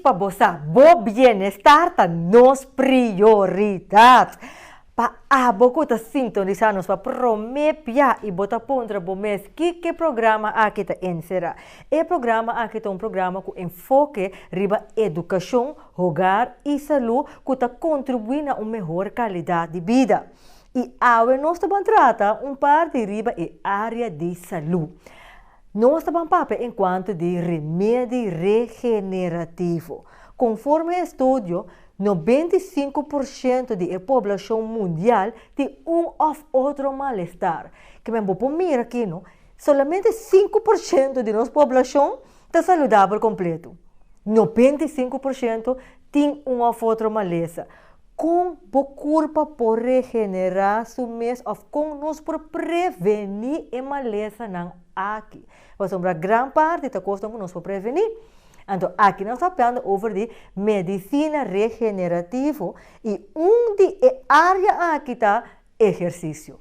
para bosa, bo bienestar ta nos prioridade. Pa abo ta sintonizarnos pa promepia e bota pontra bo mes que programa aqui ta encerra. E programa aqui ta programa com enfoque riba educação, hogar e saúde que ta contribui na melhor qualidade de vida. E awe nós também trata parte riba e área de saúde. Nós também papo enquanto de remédio regenerativo. Conforme estudo, 95% da população mundial tem ou outro mal-estar. Que me vou mirar aqui, não? Somente 5% de nossa população está saudável completo. 95% tem ou outro maleza. Com a curva por regenerar o mês, ou com nós por prevenir a maleza não aqui. Mas uma grande parte está costando nós por prevenir. Então, aqui nós estamos falando over de medicina regenerativa e de área aqui está exercício.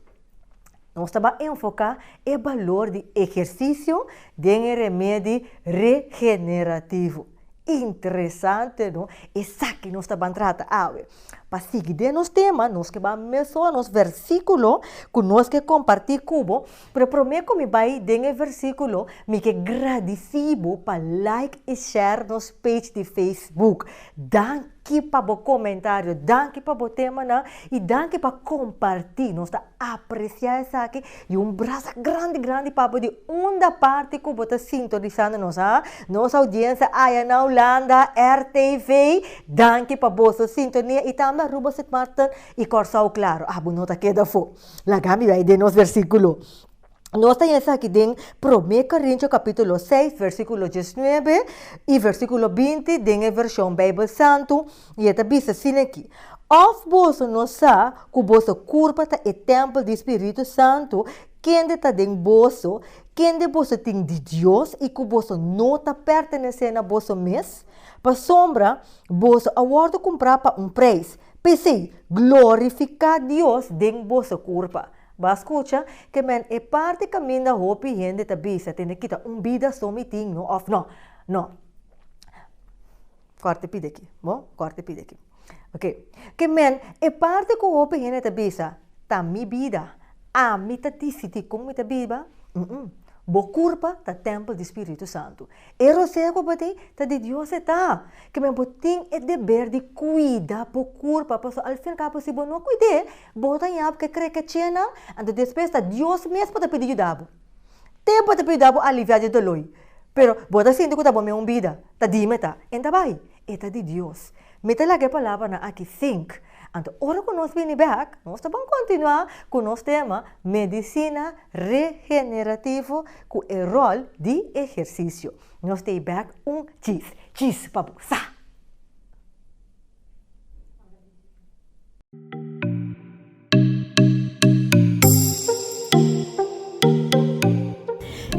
Nós estamos a enfocar o valor de exercício de remédio regenerativo. Interessante, não? Isso aqui nós estamos tratando. Para seguir nosso tema, nós que vamos mencionar nos versículos que nós que compartilhar cubo, pero prometo que me vai dentro versículo, me que agradecido para like e share nos page de Facebook. Danke para o comentário, danke para o tema e danke para compartilhar. Nós está apreciar isso aqui e braço grande para de uma parte que você sintonizando nossa audiência aí na Holanda, RTV. Danke para vossa sintonia e também Ruba St. Martin e Corsau Claro. Bonota queda fo. Lagami vai de nos versículo. Nós temos aqui dentro 1 Coríntios capítulo 6, versículo 19 e versículo 20, dentro a versão Bíblia Santo. E esta bisa assim aqui. Of você não sabe que você curva é templo do Espírito Santo, quem está dentro você, quem você tem de Deus e que você não está pertencendo a você mesmo. Para sombra, você agora comprar para preço. Pensei, glorificar Deus dentro da vossa curva. Mas escuta, que é parte caminho da roupa e gente da bisa. Tem que ter vida somitinho, não? Of não. Corte pide aqui, bom? Corte pide aqui. Ok. Que é parte que a roupa e gente da bisa. Tá minha vida. A minha decidi como minha vida. Bo curva tá templo do Espírito Santo. E você que botei tá de Deus está. Que me botem é dever de cuidar bo curva, porque ao fim cá possível não cuidar, bota em algo que crê que tinha, então depois tá Deus mesmo pode pedir ajuda. Tem pode pedir ajuda aliviar de dolor. Pero bota sinto que tá bom minha vida, tá dime tá. Então vai, é tá de Deus. Meta lá que palavra na aqui think. Então, ora que nós vem back, nós vamos continuar com o nosso tema medicina regenerativa com o rol de exercício. Nós temos back cheese para você.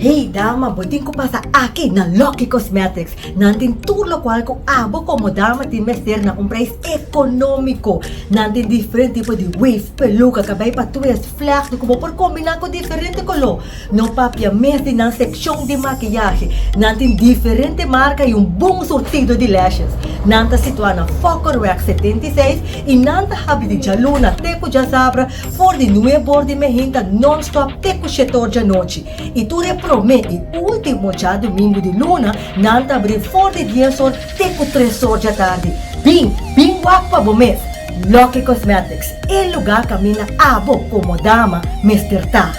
Hey dama, botin ko pasa aqui na Lucky Cosmetics. Nantin tudo qual ko abo como dama tin mester na preço econômico. Nantin diferente tipo de wave, peluca, cabelo para twist, flash, como por combinar com diferente color. No papia mestre na seção de maquiagem. Nantin diferente marca e bom sortido de lashes. Nanta situada na Fokker Wax 76 e nanta habi de jaluna teco já sabra for de nuevo de mehinta non-stop teco setor de noite. E tudo promete último já domingo de luna, nanta abrir for de 10 horas teco 3 horas da tarde. Bim wak pa bomês. Lucky Cosmetics, el lugar camina abo como dama mesterta.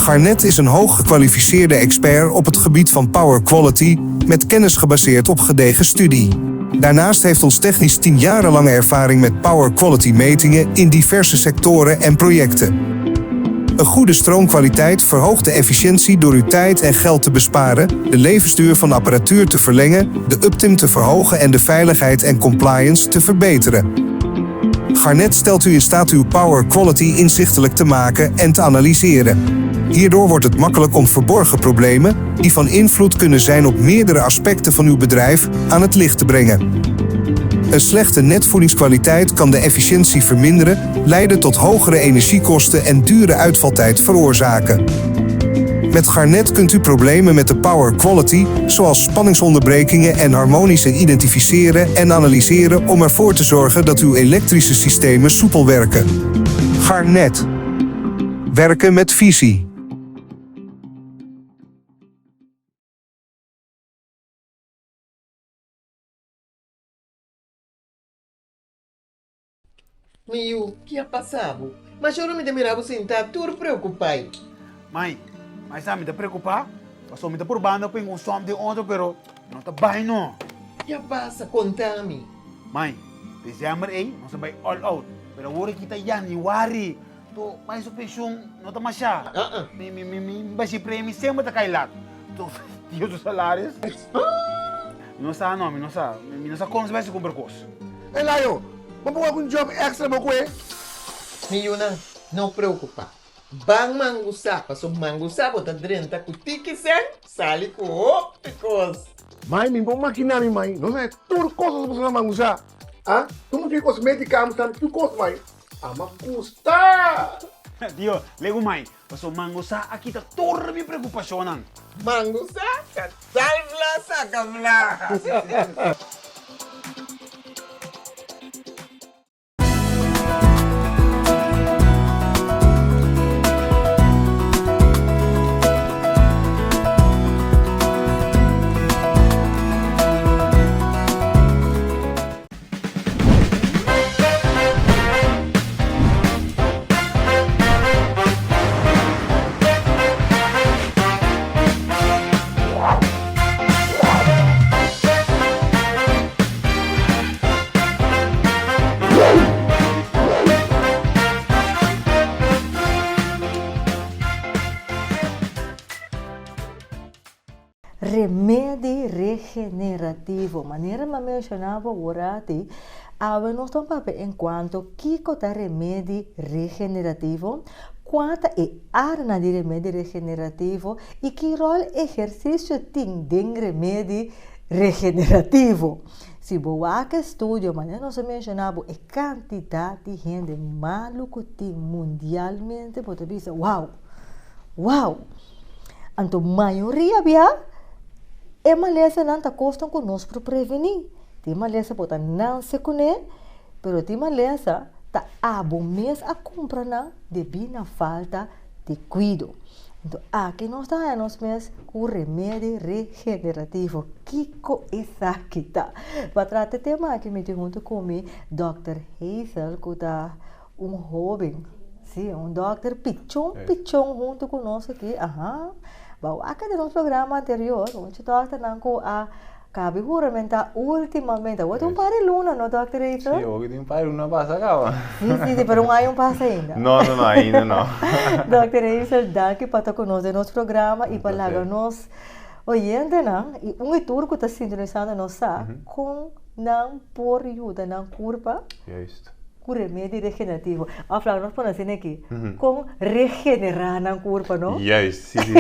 Garnet is een hoog gekwalificeerde expert op het gebied van power quality met kennis gebaseerd op gedegen studie. Daarnaast heeft ons technisch 10 jarenlange ervaring met power quality metingen in diverse sectoren en projecten. Een goede stroomkwaliteit verhoogt de efficiëntie door uw tijd en geld te besparen, de levensduur van de apparatuur te verlengen, de uptime te verhogen en de veiligheid en compliance te verbeteren. Garnet stelt u in staat uw power quality inzichtelijk te maken en te analyseren. Hierdoor wordt het makkelijk om verborgen problemen, die van invloed kunnen zijn op meerdere aspecten van uw bedrijf, aan het licht te brengen. Een slechte netvoedingskwaliteit kan de efficiëntie verminderen, leiden tot hogere energiekosten en dure uitvaltijd veroorzaken. Met Garnet kunt u problemen met de power quality, zoals spanningsonderbrekingen en harmonische identificeren en analyseren om ervoor te zorgen dat uw elektrische systemen soepel werken. Garnet. Werken met visie. Miu, que ha passado? Mas eu não me demirava sentar, tudo preocupado. Mãe, mas está me a preocupar? Passou me por banda para um som de ontem, pero não está bem não. Que passa? Contame. Mãe, dezembro aí, não se vai all out. Pero agora que está January, to mais o pensão não está mais chá. Mas se prêmio sempre está cailado. To Deus os salários. Não sabe não, não sabe como se vai se comprar coisa. Hey Layo, vamos com um job extra mo ko eh? Miu, não preocupa. Bang mangusapa, so mangusapa tá drenta com tiki sen, sali com ópticos. Mãe, me bom máquina mi mãe, não sei tudo coisas você não usar. Ah, tu não quer cosmética, mas também tu custa mãe. Ah, mas custa. Dio, lego mãe, passou mangosa aqui tá toda minha preocupação não. Mangusapa, salvla, sacavla. Remédio regenerativo. Maneira que mencionava agora, há nós papel enquanto que é remédio regenerativo, quanto é arna de remédio regenerativo e que rol exercício tem de remédio regenerativo. Se boa que estudo, maneira nós mencionava a quantidade de gente maluco tem mundialmente, pode dizer, uau. Então, maioria é maleza não está costando conosco para prevenir. Tem maleza pode não se conhecer, mas tem maleza está abo mês a comprar não devido à falta de cuidado. Então, aqui nós estamos mês com remédio regenerativo. Kiko essa aqui tá. Para tratar tema aqui me junto comigo, Dr. Hazel, que está jovem, sim, Dr. Pichon junto conosco aqui. Bom, aqui no programa anterior, onde nós estamos com a cabe juramenta ultimamente. Hoje é par de luna, não, Dr. Hazel? Sim, hoje tem par de luna passa acaba. Sim, mas não há passo ainda. Não, ainda não. Dr. Hazel, daqui para estar conosco no programa e para lá nós oyentes, e turco está sintonizando nós com não por ajuda, não curva. Juist. Com remédio regenerativo. Afla, nós podemos dizer aqui, com regenerar na curva, não? Juist, sim.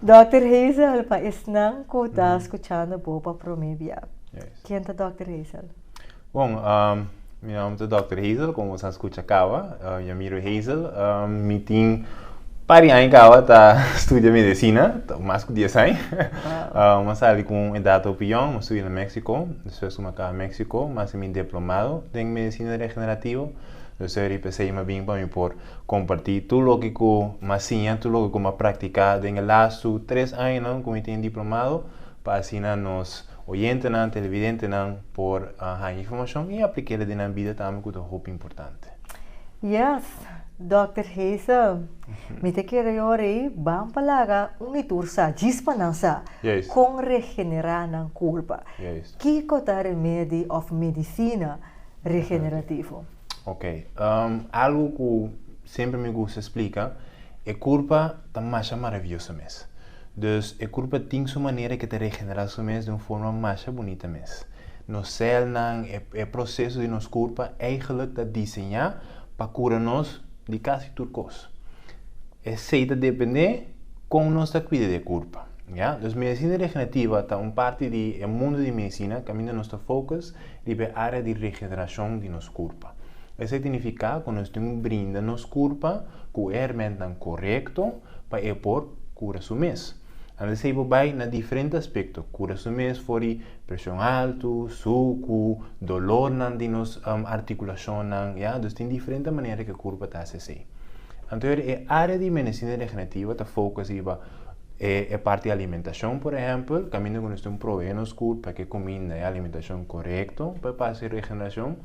Dr. Hazel, para não que está escutando boa promébia. Quem é Dr. Hazel? Bom, meu nome é Dr. Hazel, como você escuta acaba. Eu me chamo Hazel. Me tem pari anos que estudo medicina, mais que 10 anos. Mas ali com idade opinião, eu estudo no México, depois eu acá no México, mas eu me diplomado em medicina regenerativa. Eu pensei bem para mim por compartilhar tudo o que eu masinha, tudo o que eu praticar em os 3 anos que eu tenho diplomado, para assim nos oyentes, televidentes, por a informação e aplicar na vida também, que é muito importante. Yes. Dr. Hazel, me te quero aí, vamos falar itursa, dispanança, com regenerar na curva. Que é remédio ou medicina regenerativo? Ok. Algo que sempre me gusta explicar, a curva está mais maravilhosa mesmo. Dus a curva tem sua maneira que te regenera mesmo de uma forma mais bonita mesmo. Nos céu, é processo de nos curva eigenlijk dat desenhar para curar nos de quase tudo coisa. aceita depender como nós cuida de corpo. Ja? Dus medicina regenerativa está parte do mundo de medicina que nós focus na área de regeneração de nosso corpo. Isso significa que nós temos brinda nosso corpo com o herramienta correto para por cura su mês. Antes se vai na diferentes aspectos. Cura su mês for pressão alta, suco, dolor de nos articulação, ja? Dus tem diferentes maneiras que o corpo está a fazer. Então, a área de medicina regenerativa está focus é parte da alimentação, por exemplo, caminho que nós temos prover nos corpo para que comida é a alimentação correta para fazer regeneração.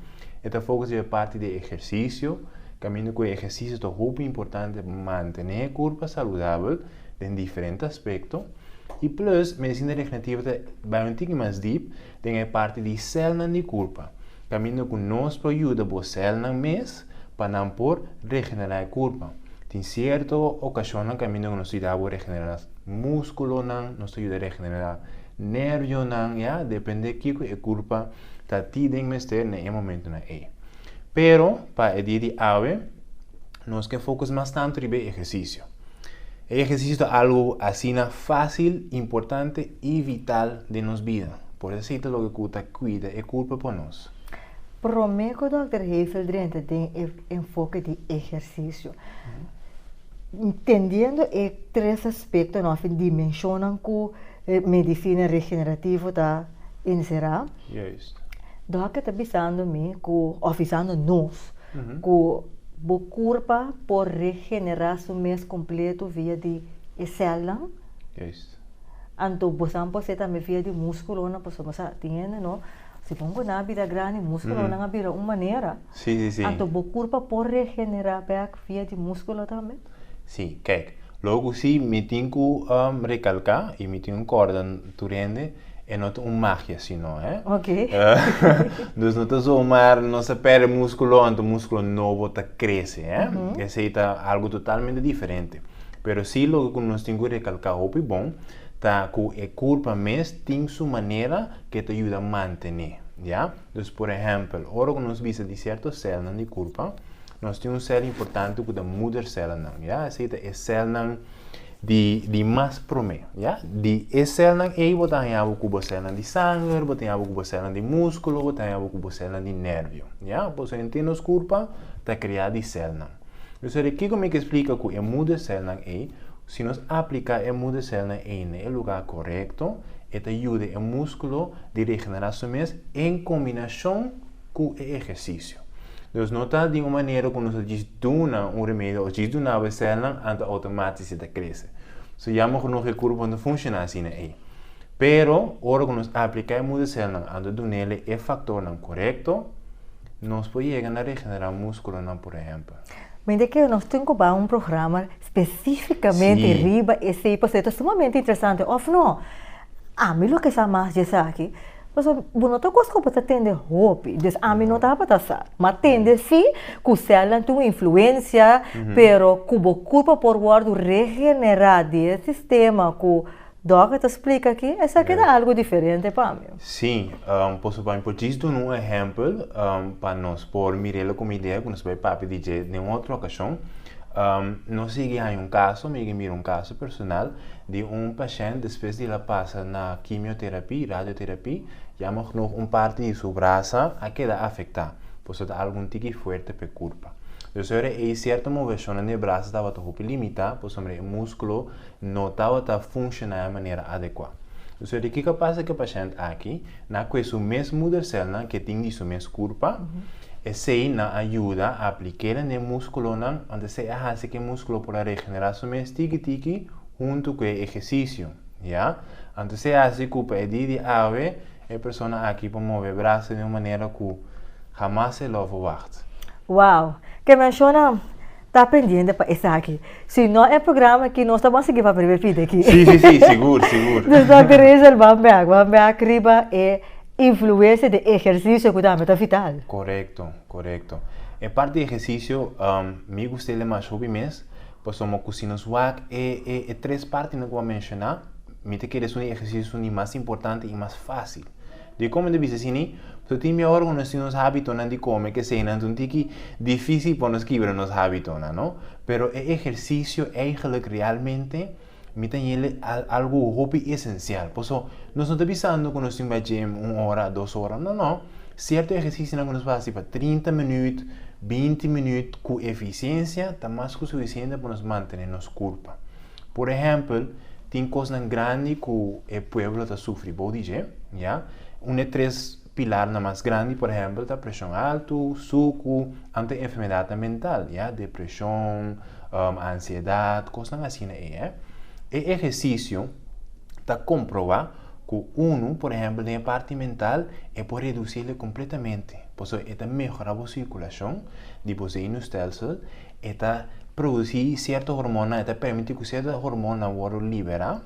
Está focus é parte de exercício, caminho que o exercício é muito importante para manter o corpo saudável em diferentes aspectos. E plus, medicina regenerativa vai um pouco mais deep, tem a parte de células do corpo. Caminho que nos ajuda a células mês para não por regenerar o corpo. Tem certa ocasião que caminho que nos ajuda a regenerar músculo, nos ajuda a regenerar nervio, ja? Depende de que o corpo está tendo mestre no momento na é. Pero, para o dia de hoje, nós que focus mais tanto no exercício. O exercício é algo assim fácil, importante e vital de nossa vida. Por isso, é o que cuida o corpo para nós. Para mim, o Dr. Hazel tem enfoque de exercício. Entendendo os três aspectos, nós dimensionamos que a medicina regenerativa está inserida. Juist. Dok está avisando me que avisando nós que o corpo pode regenerar seu mês completo via de célula. Juist. Então, você pode também via de músculo, não pode você entende, não? Se pongo na vida grande, músculo não é uma maneira. Sim. Então, o corpo pode regenerar via de músculo também. Sim, kijk. Logo sim, me tenho que recalcar e me tenho que concordar durante é não uma magia, senão, Ok. Dus não é só maar nossa pele músculo, então o músculo novo está cresce, Esse é algo totalmente diferente. Pero sim, logo que nós temos que recalcar o bom, tá que o corpo mesmo tem sua maneira que te ajuda a manter, ja? Dus por exemplo, ora que nós vemos de certas células no corpo, nós temos uma célula importante que é a mother célula, ja? Essa é a célula de mais promê, ja? De célula aí você tem a célula de sangue, você tem a célula de músculo, você tem a célula de nervio, ja? Você entende nos corpo está criado de célula. Então, aqui como é que explica que a mother célula é, se nós aplicar a mother célula no lugar correto, ela ajuda o músculo de regeneração mesmo em combinação com o exercício. Então, não está de uma maneira que nós damos um remédio ou damos uma célula, então automaticamente cresce. Se chama que o corpo não funciona assim aí. Pero, ora que nós aplicamos a mother célula, então damos nele o fator correto, nós podemos chegar a regenerar o músculo, por exemplo. Mas é que nós temos que um programa especificamente riba esse processo é sumamente interessante. Ou não? Mim lo que está mais de aqui, mas não estou conseguindo atender roupa, dus mim não está para passar. Mas atende sim, que o célula tem uma influência, pero que o corpo por guardo regenerar desse sistema que Doc te explica aqui, essa aqui é algo diferente para mim. Sim, posso dar um exemplo para nós por mirar como ideia que nós vai para DJ em outra ocasião. Nós seguimos caso personal de paciente depois de ela passa na quimioterapia, radioterapia, já nog parte de sua braço a queda afetada, por isso algum tique forte para o corpo. Então, é certa movimentação no braço estava limitada, por isso o músculo não estava funcionando de maneira adequada. Então, o que passa que o paciente aqui, na sua mesma célula que tem de seu mesmo corpo, esse na ajuda a aplicar no músculo, onde se hace que o músculo para regenerar seu mesmo tiki junto com o exercício, já? Então, se hace que o pedido de ave, a pessoa aqui pode mover o braço de uma maneira que jamais se lo verwacht. Uau! Que menciona, está aprendendo para isso aqui. Se não é programa que nós estamos seguindo para primeiro aqui. Sim, seguro. Então, Dr. Hazel, vamos ver riba é influência de exercício que também é vital. Correto. A parte de exercício, me gostaria mais sobre mês, pois somos cozinhas WAC e três partes que eu vou mencionar. Me te queres um exercício mais importante e mais fácil De como de vicini, so tem minha hora quando nos hábitos de comer que sei, não tem difícil para nos quebrar nos hábitos, não? Pero o exercício eigenlijk realmente me tem ele algo hobby essencial. Por isso, nós não estamos pensando quando nós estamos no gym 1 hora, 2 horas, não. Certo exercício que nós fazemos para 30 minutos, 20 minutos com eficiência, está mais que suficiente para nos manter nos corpo. Por exemplo, tem coisas grandes que o povo está sofrendo, vou dizer, já? De 3 pilares mais grandes, por exemplo, a pressão alta, suco, enfermidade mental, já? Depressão, ansiedade, coisas assim, é. O exercício está comprovado que por exemplo, na parte mental, pode reduzir completamente. Por isso, melhora a circulação de você no estelsel, produzir certa hormona, permite que certa hormona seja liberada,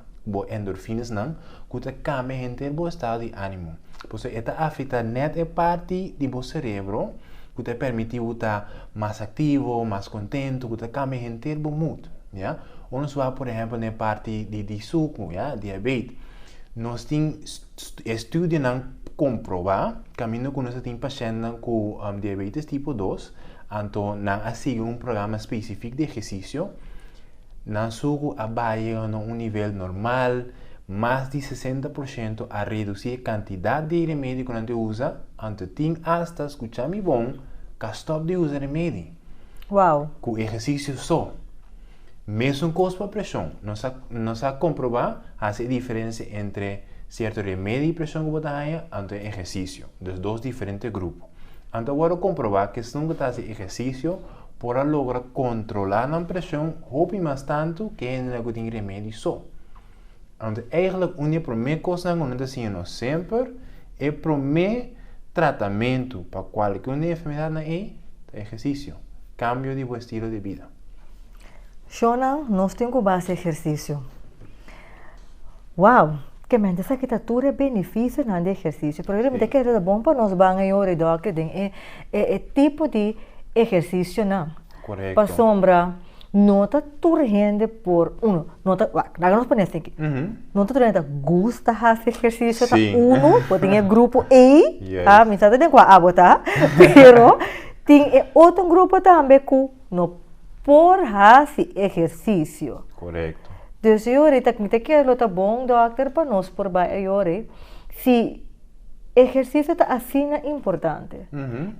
endorfinas, que cambia o estado de ânimo. Por isso, afeta net a parte do cérebro, que permite estar mais ativo, mais contente, que cambia o mood. Ja? Ons vai, por exemplo, na parte de suco, ja? Diabetes. Nós temos estudos que comprovam que nós temos pacientes com diabetes tipo 2, então nós seguimos programa específico de exercício, nós suco abaixo a nível normal, mais de 60% a reduzir a quantidade de remédio que nós usamos, então tem hasta, escuchar-me bom, que stop de usar remédio. Uau! Com exercício só. Mesmo com a pressão, nós vamos comprovar a diferença entre certo remédio e pressão que você tem e exercício, dos 2 diferentes grupos. Então, agora comprovar que se não faz exercício, para lograr controlar a pressão, houve mais tanto que não tem remédio só. Então, eigenlijk, a primeira coisa que nós fazemos sempre é o primeiro tratamento para qualquer enfermidade é exercício, cambio de estilo de vida. Shona, nós temos base exercício. Uau! Que mente essa arquitetura é benefício no exercício. Provavelmente que é bom para nós banhar o doctor é tipo de exercício não. Correto. Para sombra, nota turgente por nota, nós ponemos aqui. Nota turgente gusta fazer exercício tá pode ter grupo A, me sabe de qual botar, pero tem outro grupo também que no por fazer exercício. Correto. Então, ahorita que me quero tá bom, doctor, para nós por baixo, se exercício está assim importante,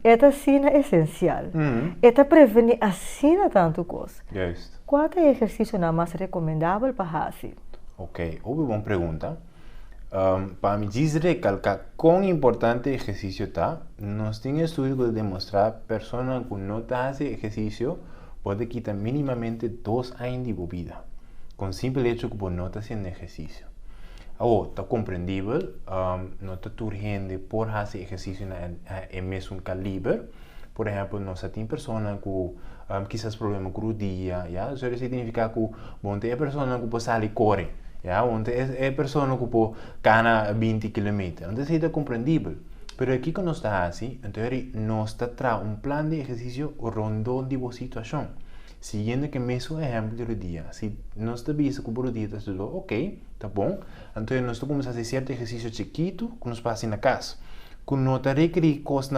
é assim essencial, é prevenir assim tanto coisa. Justo. Qual é o exercício mais recomendável para fazer? Ok, houve uma pergunta. Para me recalcar quão importante o exercício está, nós temos estudos que demonstram que pessoas que não fazem exercício pode quitar minimamente 2 anos de vida, com o simples hecho que não está fazendo exercício. Agora, está compreendível, não está urgente por fazer exercício no mesmo calibre. Por exemplo, nós temos pessoas que quizás problemas com o dia, isso significa que tem a pessoa que pode sair e correr, é a pessoa que pode caminhar 20 km. Então, isso é compreendível. Mas aqui que nós estamos assim, então nós trazendo plano de exercício rondando de boa situação. Seguindo que mesmo exemplo do dia. Se nós estamos com o dia, está tudo ok, tá bom. Então nós começamos a fazer certo exercício chiquito que nos passa na casa. Que não está requerir coisas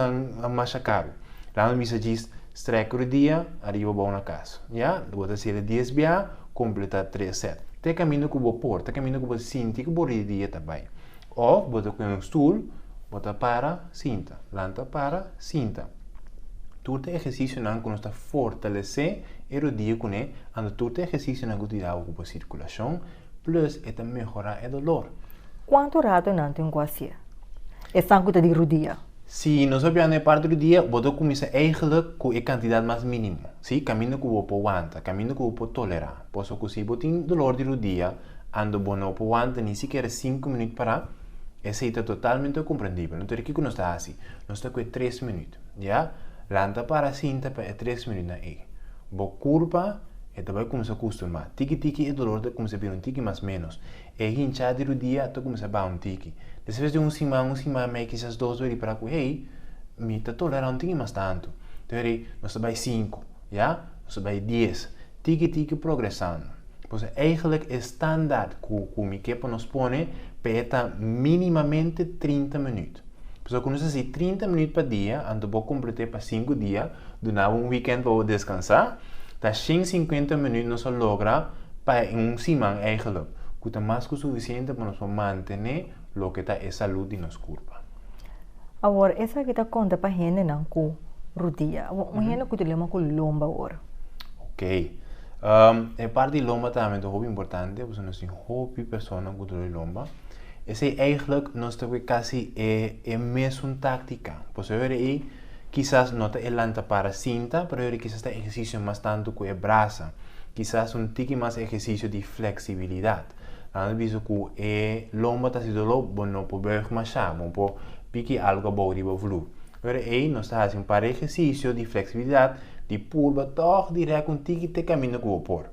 mais caro. Lá no diz, estreca o dia, arriba bom na casa. Já? Vou fazer 10 dia, completar 3 sets. Tem caminho que eu vou pôr, tem caminho que eu vou sentir que eu vou dia também. Ou, vou com um stool, bota para, cinta. Lanta para, cinta. Todo exercício não que está fortalecer o dia com ele, ando todo exercício não que dá a circulação, plus é melhorar o dolor. Quanto rato não tem que fazer? É sangue de rodilha. Se nós olhamos na parte do dia, vou começar eigenlijk com a quantidade mais mínima. Sim, caminho que eu vou aguentar, caminho que eu vou tolerar. Posso que se eu tenho dolor de rodilha, ando bom não aguentar nem sequer 5 minutos para, esse é totalmente compreendível. Então aqui que nós está assim, nós está com 3 minutos, já? Lanta para cinta para 3 minutos aí. Boa curva, e também começa a acostumar. Tiki-tiki é dolor, começa a vir um tiki mais menos. E hinchado do dia, tu começa a dar um tiki. Depois de um semana, meio que essas 2 horas para que, hey, me está tolerando um tiki mais tanto. Então, nós vai 5, já? Nós vai 10. Tiki-tiki progressando. Pois, eigenlijk é standaard que o que nos põe para minimamente 30 minutos. Então, quando você 30 minutos por dia, então vou completar para 5 dias, durante um weekend para descansar, tá 150 minutos não só logra para semana eigenlijk. Que é mais que suficiente para nós manter o que está a saúde de nossa corpo. Agora, essa que está conta para gente não com rodia. Gente que te lembra com lomba agora. Ok. A parte de lomba também é muito importante, porque nós temos muitas pessoas que têm lomba. Essa é eigenlijk nós temos quase a mesma tática. Pois eu aí, quizás não está elanta para cinta, mas eu quizás está exercício mais tanto com a braça. Quizás tique mais exercício de flexibilidade. Então, visto que a lomba está sendo low, não pode bewegar mais, não pode pique algo boa de volu. Agora aí nós estamos fazendo para exercício de flexibilidade, de pulva, toch direto um tique te caminho com o por.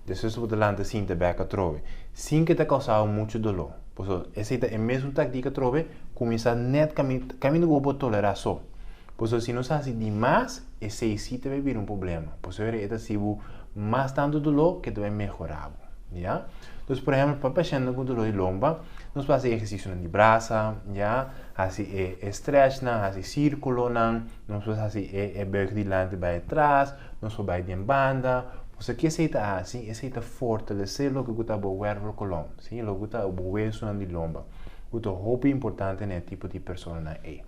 Depois você lanta cinta beca trove. Sem que te causar muito dolor. Por isso, essa é a mesma tática trove, começar net caminho com o por tolerar só. Por isso, se nós fazemos demais, esse sim vai vir um problema. Por isso, é se mais tanto dolor que vai melhorar. Ja? Então, por exemplo, para paciente com dolor de lomba, nós fazemos exercício de braço, ja? Assim, stretch, assim, círculo, nós fazemos buig de lante para trás, nós fazemos de banda. Você quer ser assim, é fortalecer o que está o vértebro colom, sim, o que está o hueso de lomba. O que é muito importante nesse tipo de pessoa aí.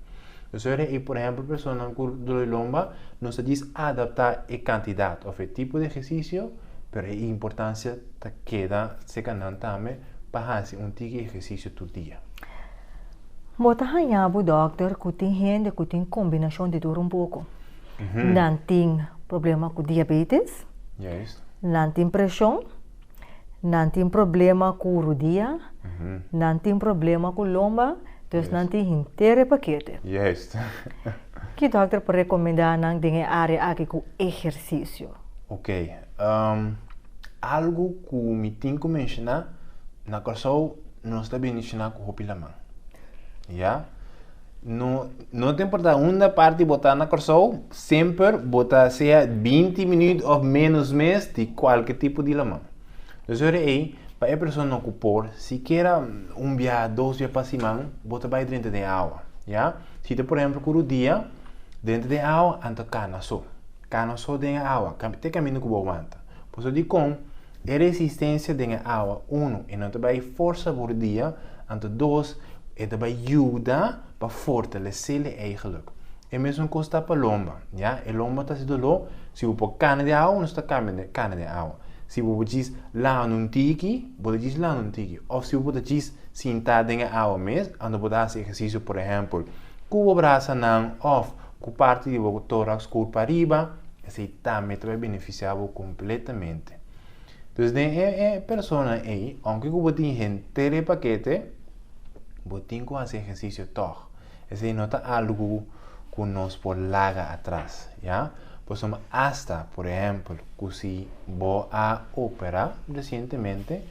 Então, por exemplo, pessoa com dolor de lomba, nós diz adaptar a quantidade ou o tipo de exercício, mas a importância queda se canal também para fazer tipo de exercício todo dia. Bota hanhabo doctor que tem gente que tem combinação de tudo um pouco. Não tem problema com diabetes, não tem pressão, não tem problema com rodia, não tem problema com lomba, então não tem inteiro paquete. Juist. Que doctor pode recomendar na área aqui com exercício? Ok. Algo que me tem que mencionar, na qual nós também mencionar com o pilamã. Ja? Não tem importância, uma parte botar na corção, sempre botar seja 20 minutos ou menos mês de qualquer tipo de lamã. Então, aí, para a pessoa não ocupar, se quer dia, 2 dias para semana, bota bem dentro de água. Ja? Se por exemplo, por um dia, dentro de água, anda cana só dentro de água, tem caminho que boa manta. Por isso, de com a resistência dentro de água, e não tem força por dia, anda 2, e também ajuda para fortalecer eigenlijk. E mesmo coisa está para a lomba. Ja? A lomba está sendo low, se você pôr cana de água, não está cana de água. Se você diz lá num tiki, você diz lá num tiki. Ou se você diz sentar dentro de água mesmo, anda você fazer exercício, por exemplo, com o braço não, ou com parte do tórax curto para arriba, esse também vai beneficiar completamente. Então, a pessoa aí, aunque você tenha inteiro paquete, você tem que fazer exercício toch. Esse não está algo que nós por larga atrás, ja? Por exemplo, hasta, por exemplo, que se vou a operar recentemente,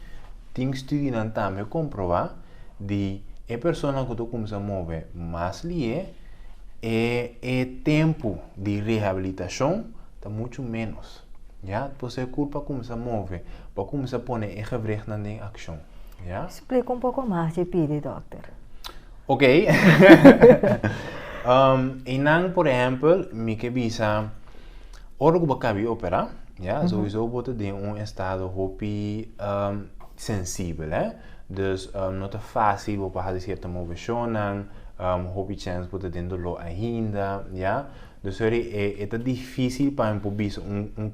tem estudo também comprovar de a pessoa que começa a mover mais livre e tempo de reabilitação está muito menos, ja? Então, a culpa começa a mover, para começar a pôr a gewricht em ação. Ja? Explica um pouco mais de pide, doctor. Ok. E não, por exemplo, me que visa, ora que você operar, ja? Sowieso você tem estado hopi sensível, dus não é fácil para fazer certa movição, hopi chance você tem dolor ainda, ja? Dus é difícil para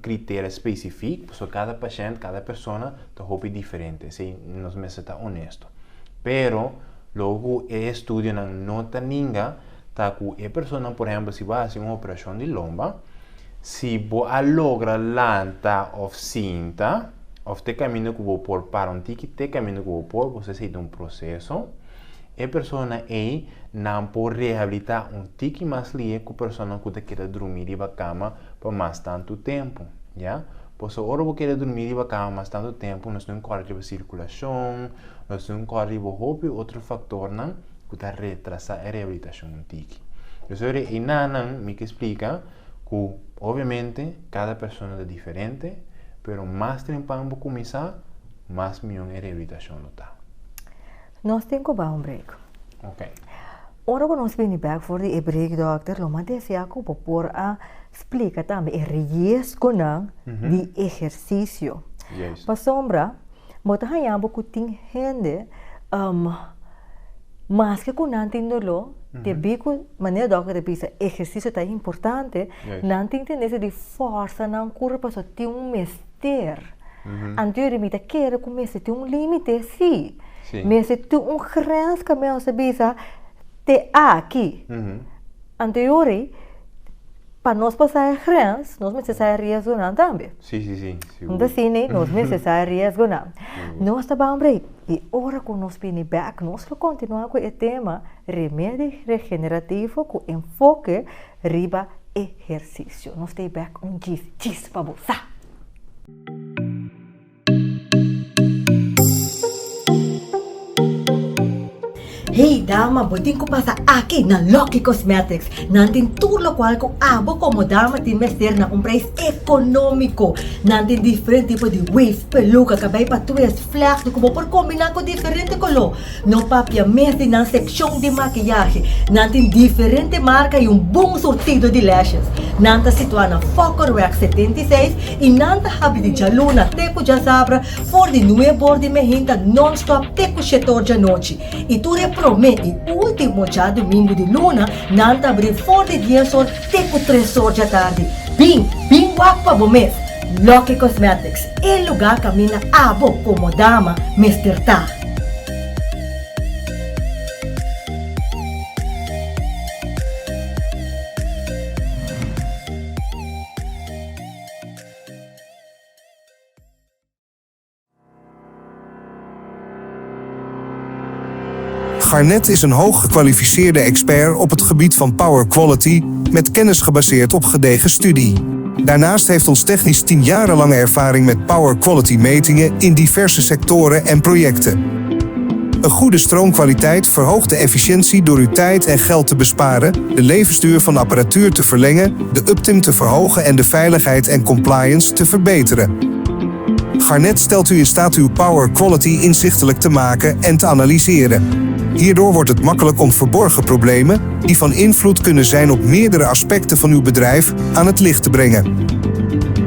critério específico, porque cada paciente, cada pessoa está hopi diferente, se nós me está honesto. Pero logo o estudo não nota ninguém tá que a pessoa, por exemplo, se vai fazer uma operação de lomba, se você logra lanta ou cinta, ou te caminho que vou pôr para te caminho que vou pôr, você faz processo, a pessoa aí não pode reabilitar tique mais livre que a pessoa que quer dormir na cama por mais tanto tempo, já? Por isso, ora você quer dormir na cama mais tanto tempo, nós não corre a circulação, nós não corre outro fator que está retrasar a reabilitação tique. Então, e não me explica que, obviamente, cada pessoa é diferente, mas mais tempo para começar, mais melhor a reabilitação está. Nós temos que dar um break. Ok. ora quando nós vem back for the break doctor, lo mande se ako por a explica também riesgo de exercício. Juist. Pa sombra, mota hayambo kuting hende mas que con nanti nolo te bico maneira doctor te pisa exercício tá importante, nanti tendenza di forza nan corpo so ti un mester. Anterior limite quer começa tem limite sim. Mas se tu grens que me se bisa te aqui. Anterior para nós passar grens, nós necessário riesgo não também. Sim. Então assim, nós necessário riesgo não. Nós tá bom break. E ora com nós bem back, nós vamos continuar com o tema remédio regenerativo com enfoque riba exercício. Nós stay back gis para você. Hey dama, botin ko pasa aqui na Lucky Cosmetics. Nantin tulo qual ko abo como dama tin mester na preço econômico. Nantin diferente tipo de wave, peluca, cabelo para twist, flash, como por combinar com diferente color. No papia mestre na seção de maquiagem. Nantin diferente marca e bom sortido de lashes. Nanta situada na Fokker Wax 76 e nanta habi de jaluna teco de sabra for de nuevo de mehinta non-stop teco setor de noite. E tu promete último já domingo de luna, nanta abrir for de dia sol teco 3 horas da tarde. Bing wak pa bomês. Lucky Cosmetics, el lugar camina abo como dama mesterta. Garnet is een hoog gekwalificeerde expert op het gebied van power quality met kennis gebaseerd op gedegen studie. Daarnaast heeft ons technisch 10 jarenlange ervaring met power quality metingen in diverse sectoren en projecten. Een goede stroomkwaliteit verhoogt de efficiëntie door uw tijd en geld te besparen, de levensduur van apparatuur te verlengen, de uptime te verhogen en de veiligheid en compliance te verbeteren. Garnet stelt u in staat uw power quality inzichtelijk te maken en te analyseren. Hierdoor wordt het makkelijk om verborgen problemen, die van invloed kunnen zijn op meerdere aspecten van uw bedrijf, aan het licht te brengen.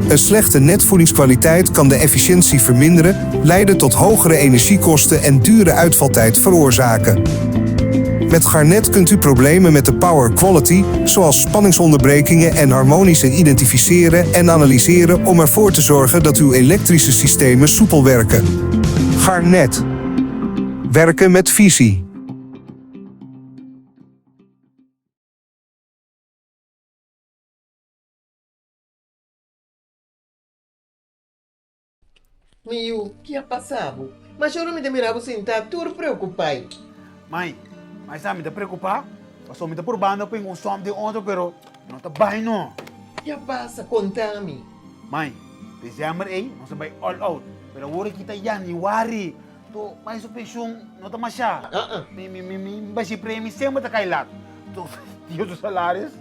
Een slechte netvoedingskwaliteit kan de efficiëntie verminderen, leiden tot hogere energiekosten en dure uitvaltijd veroorzaken. Met Garnet kunt u problemen met de power quality, zoals spanningsonderbrekingen en harmonische identificeren en analyseren om ervoor te zorgen dat uw elektrische systemen soepel werken. Garnet. Werken met visie. Miu, que ha passado? Mas eu não me demirava sentar, tudo preocupado. Mãe, mas me tá preocupar? Passou me tá por banda com um som de ontem, pero não tá bem não. Que passa? Conta-me. Mãe, dezembro aí, nós vai all out. Pero agora que tá January, to mais o pensão não tá mais chá. Mas se prêmio sempre tá cailat. To tio dos salários.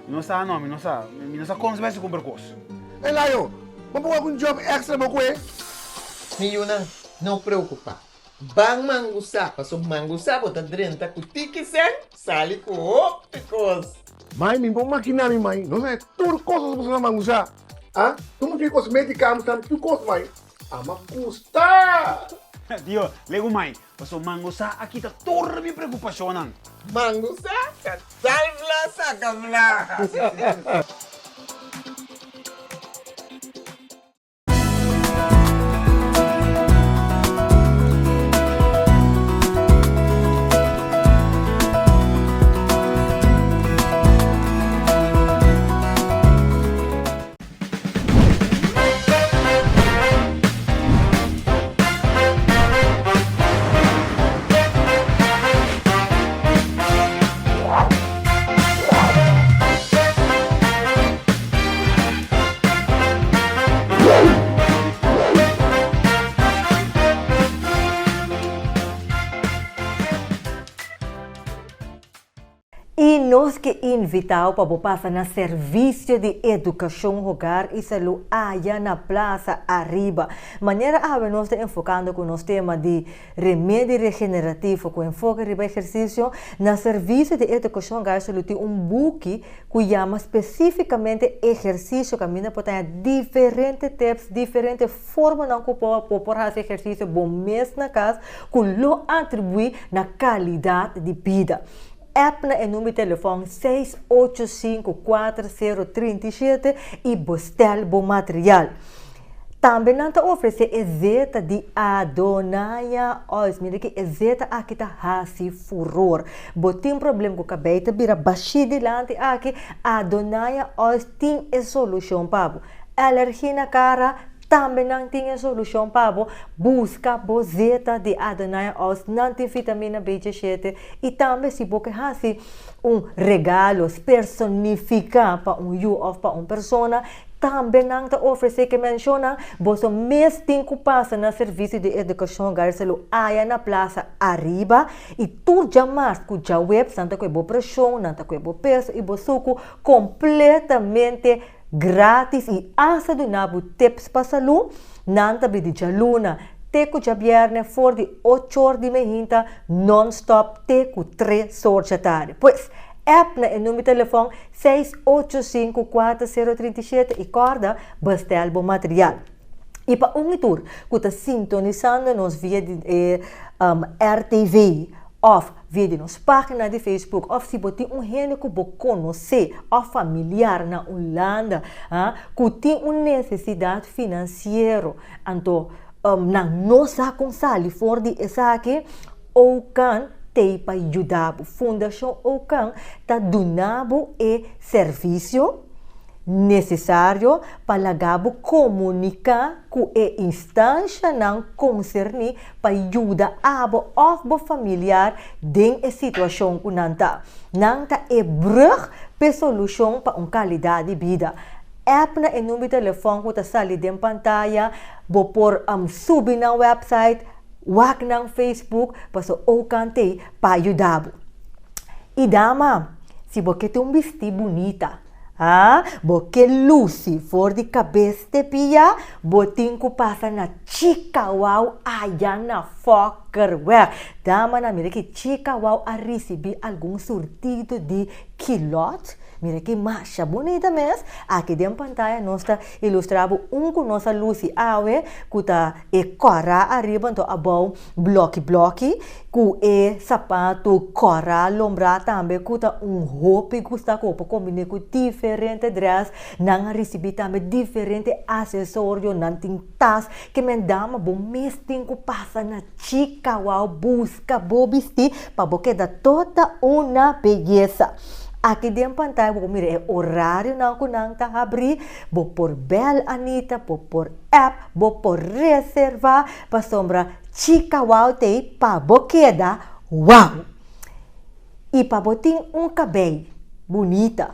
Não sabe não, não sabe como vai se comprar coisa. Hey, Layo, vamos pegar um job extra mo ko eh? Miuna, não preocupa. Bang mangusapa, so mangusapa tá drenta com tiki-sen, sali com ópticos. Mãe, me vou maquinar, mãe. Não sei, tudo coisas você não usar. Ah? Tu não tem cosmética, mas tu custa, mãe. Ah, mas custa! Tio, lego mãe, passou mangosa aqui tá toda minha preocupação. Mangusapa, salvla, sacavla. Nós que invitamos para passar no serviço de educação, hogar e saúde aí na Praça Arriba. Maneira a nós estamos enfocando com o nosso tema de remédio regenerativo, com enfoque de exercício, no serviço de educação, hogar e saúde, tem book que chama especificamente exercício, que mina pode ter diferentes tips, diferentes formas de fazer exercício, bom mês na casa, que lo atribui na qualidade de vida. App na número de telefone 6854037 e bestel bom material. Também não está oferecendo exeta de Adonai Oils. Mira que exeta aqui está hasi furor. Botem problema com a cabeça, vira baixi delante aqui. Adonai Oils tem a solução para alergia na cara. Também não tem solução para buscar bozeta de Adonai Oils, não tem vitamina B7 e também se você faz regalo personificado para you ou para uma pessoa, também não te oferece que menciona, você mês tem que passar no serviço de educação Garcelo aí na Praça Arriba e tu já mais com já web, não tem boa pressão, não tem boa peso e você completamente grátis e asa do nabo tips para saúde, nanta de jaluna, teco já viernes for de 8 horas de manhã, non-stop, teco 3 horas da tarde. Pois, app na número de telefone 6854037 e corda, bestel bom material. E para tour, que está sintonizando nos via RTV, of via de nossa página de Facebook, of se você gente que você conhece, ou familiar na Holanda, que tem uma necessidade financeira, então, na nossa consale for de essa aqui, ou can te para ajudar. Fundação Ocan está donando e serviço necessário para comunicar com a instância não concerne para ajudar a ou familiar em situação que não está. Não está é brug para solução para uma qualidade de vida. App na número de telefone que está salido em pantalla, vou por subir na website, wak na Facebook, para o cante para ajudar. E dama, se você tem vestido bonita, porque Lucy for de cabeça de pia, botin que passa na chica wow allá na Fockerware. Dama na mira que chica wow a receber algum surtido de quilot. Mira que marcha bonita mesmo. Aqui dentro da pantalla nós está ilustrado com nossa Lucy Awe, que está cora arriba, então a bom bloque, com sapato cora lombra também, que está roupa que está com combinar com diferentes dress, não receber também diferentes acessórios, não tem tas, que me dama bom mês tem que passar na chica wow busca vestir para você dar toda uma beleza. Aqui dentro da pantalla, vou mirar o horário não que não está abrir, vou por Bel Anita, vou por app, vou por reservar, para sombra chica wow te para boqueda wow. E para botar cabelo bonita,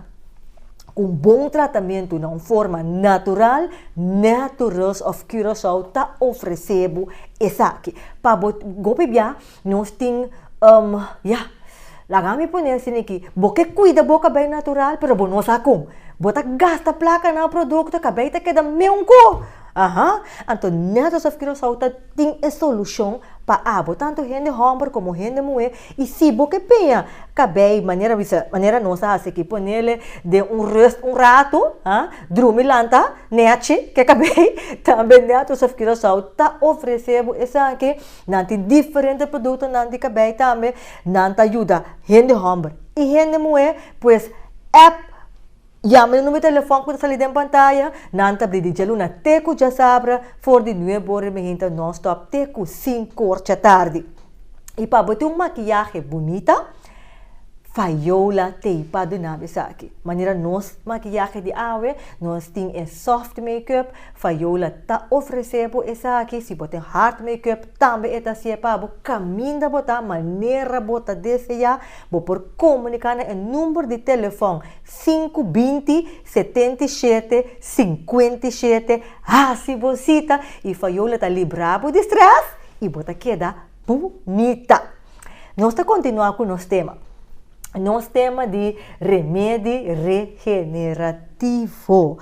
com bom tratamento na forma natural, Naturals of Curaçao está oferecendo essa aqui. Para botar, nós temos, Lagami po niya siniki, boke cuida bo cabelo natural, pero bono sa kung. Bota gasta placa na produto, cabelo te queda meun ko. Então, Naturals of Curaçao tem a solução para abo, tanto gente homem como gente mulher. E se você penha cabelo, maneira nossa, assim que põe de rato, drumilanta, neache, que cabelo, também Naturals of Curaçao está oferecendo essa aqui, não tem diferentes produtos, não tem cabelo também, não te ajuda gente homem e gente mulher, pois app. Llame no número de telefone que está salido em pantalla. Nanta bridi jaluna teco já sabra for de 9 horas da non-stop teco 5 horas da tarde. E para botar maquiagem bonita, faiola teipa do Nagasaki. Maneira nós maquiagem de awe, nós temos soft makeup, faiola tá oferecendo essa aqui, se botar hard makeup também é assim para caminho da botar maneira botar desejar, vou por comunicar no número de telefone 520 77 57 se você e faiola tá librado de stress e bota queda bonita. Nós tá continuar com o nosso tema. Nosso tema de remédio regenerativo.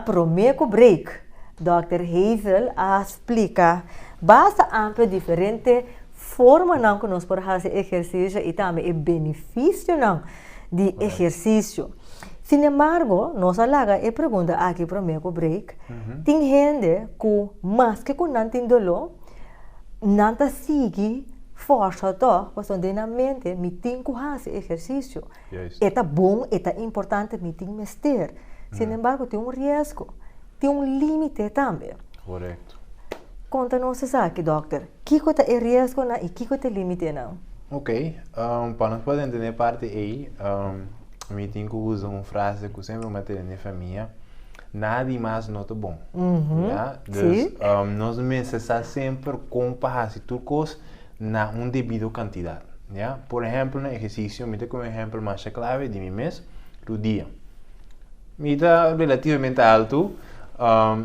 Primeiro break, Dr. Hazel explica basta ampla diferente forma não que nós podemos fazer exercício e também o benefício não de exercício. Sin embargo, nós alaga e pergunta aqui primeiro break, tem gente que mais que não tem dolor, não sigue força to, porque na mente me tem que fazer exercício. É bom, é importante, me tem que mester. Sin embargo, tem risco, tem limite também. Correto. Conta-nos aqui, doutor. O que é risco e o que é limite não? Ok, para nós poder entender parte aí, me tem que usar uma frase que sempre manter na família. Nada mais não é bom. Yeah? Então, nós precisamos sempre comparar tudo na uma devida quantidade. Yeah? Por exemplo, no exercício, me dá como exemplo mais clave de mim mesmo, do dia. Me dá relativamente alto,